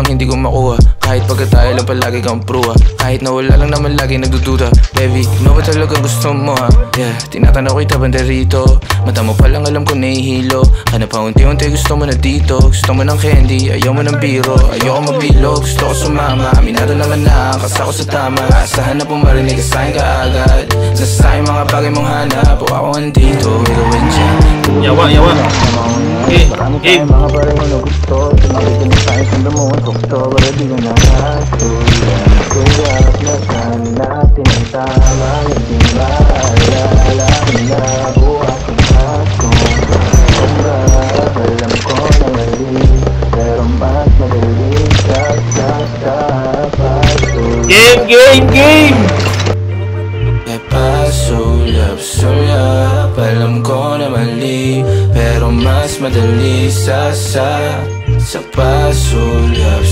lang hindi ko makuha. Kahit pagkatayo lang palagi kang pruha. Kahit na wala lang naman lagi nagdududa. Baby, ano ba talagang gusto mo ha? Yeah, tinatanaw kita banda rito. Mata mo pa lang alam ko nahihilo. Hanap pa unti-unti gusto mo na dito. Gusto mo ng candy, ayaw mo ng biro. Ayoko mabilog, gusto ko sumama. Aminado naman na, kasa ko sa tama. Asahan na pumarinig ka sa'kin kaagad. Nasasayang mga bagay mong hanap. O ako andito, ikaw ay dyan. Yawa. Game. Mga pareho na gusto. Tumawid ka na sa'yo sa damon. Gusto, para di ka na kasulan. Kuyap na saan natin ang tama. Hindi maalala na bukas ang hasong. Kumba, alam ko na mali. Pero mas madali sa paso. Game! Sulap, alam ko na mali. Pero mas madali sa pasulap.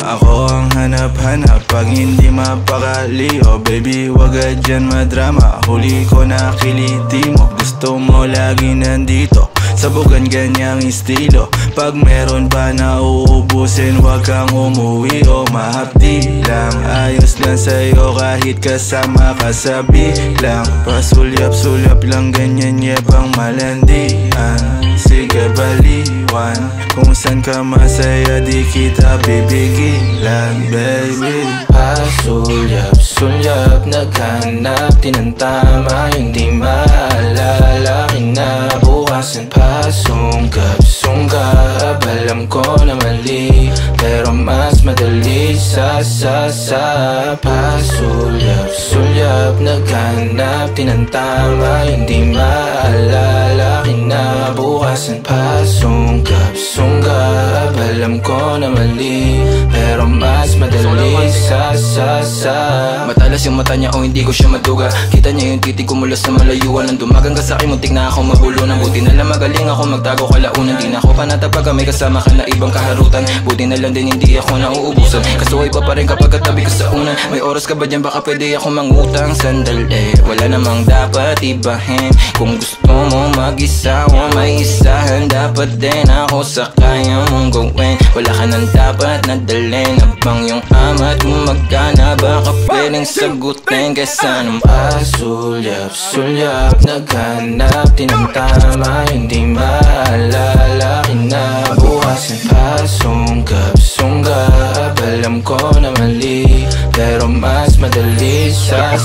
Ako ang hanap-hanap pag hindi mapakali. Oh baby, wag ka dyan madrama. Huli ko na kiliti mo. Gusto mo lagi nandito. Sabugan ganyang estilo. Pag meron pa na uubusin, wag kang umuwi o mahapdi lang. Ayos lang sa'yo kahit kasama ka sa bilang. Pasulyap-sulyap lang ganyan yebang malandian. Sige baliwan, kung saan ka masaya di kita bibigilan, baby. Pasulyap-sulyap, naghanap din ang tama. Hindi maalala kinabukasan. Pasunggap, alam ko na mali. Pero mas madali sa pasulyap-sulyap, naghanap din ang tama. Hindi maalala kinabukasan. Pasunggap, alam ko na mali. Pero mas madali sa matalas yung mata niya o hindi ko siya maduga. Kita niya yung titig ko mula sa malayuan. Nang dumagang ka sa'kin, muntik na ako mabulunan. Buti na lang magaling ako magtago kalaunan. Di na ako panatapag, may kasama ka na ibang kaharutan. Buti na lang din hindi ako nauubusan. Kasuway pa rin kapag katabi ko sa unan. May oras ka ba dyan, baka pwede ako mangutang sandali. Wala namang dapat ibahin. Kung gusto mo mag-isa o may isahan, dapat din ako sa kaya mong gawin. Wala ka nang dapat nadalhin. Abang yung amat mo magkana, baka pwedeng sagutin. Kesa nung pasulyap-sulyap, naghanap din ang tama. Hindi maalala kinabukasan. Pasunggap, alam ko na mali. Pero mas madali sa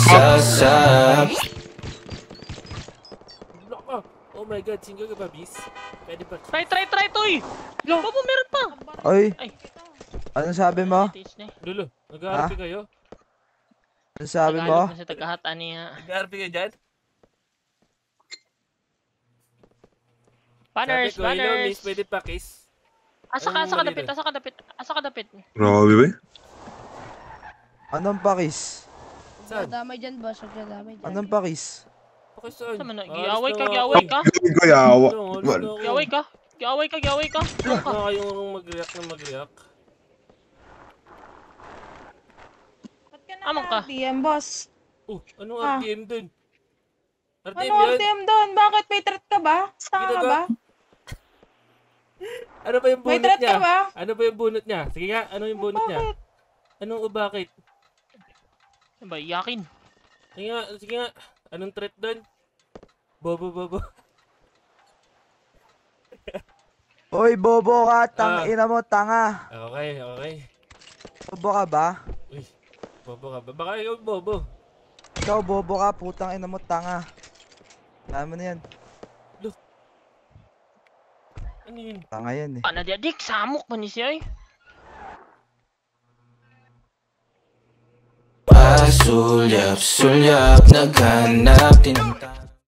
Oh my god, single ka ba, bis? Pwede ba? Try, toy! Babo, meron pa! Oy, Ay, ano sabi mo? Dulo, nag-RP kayo? Ano sabi mo? Tagalog na sa tagahatan niya. Nag-RP kayo dyan? Banners, Sabi ko, hello banners! miss, pwede pa kiss? Asa ka dapit. Grabe ba? Anong pakis? Saan? Damay dyan, boss. Damay dyan. Anong pakis? Okay, saan? Sama na, Alis giaway ka. Hindi ko yawa. Giaway ka. Ano kayong mag-react na mag-react? Ba't ka Amang ka? RTM, boss? Anong RTM dun? RTM Ano yun? RTM doon? Bakit? May threat ka ba? Tanga ka ba? Ano ba yung May bunot threat niya? ka ba? Ano ba yung bunot niya? Sige nga, ano yung bunot niya? Bakit? Anong o bakit? Ano ba, iyakin? Sige nga. Anong threat dun? Bobo. Oy, bobo ka, tangina mo, tanga. Okay. Bobo ka ba? Uy, bobo ka ba? Baka ikaw bobo. Ikaw, bobo ka, putang ina mo, tanga. Alam mo na yan. Ano yun? Tanga yan eh. Paano di adik? Samok pa ni siya eh. Pasulyap-sulyap, naghanap din ang tama.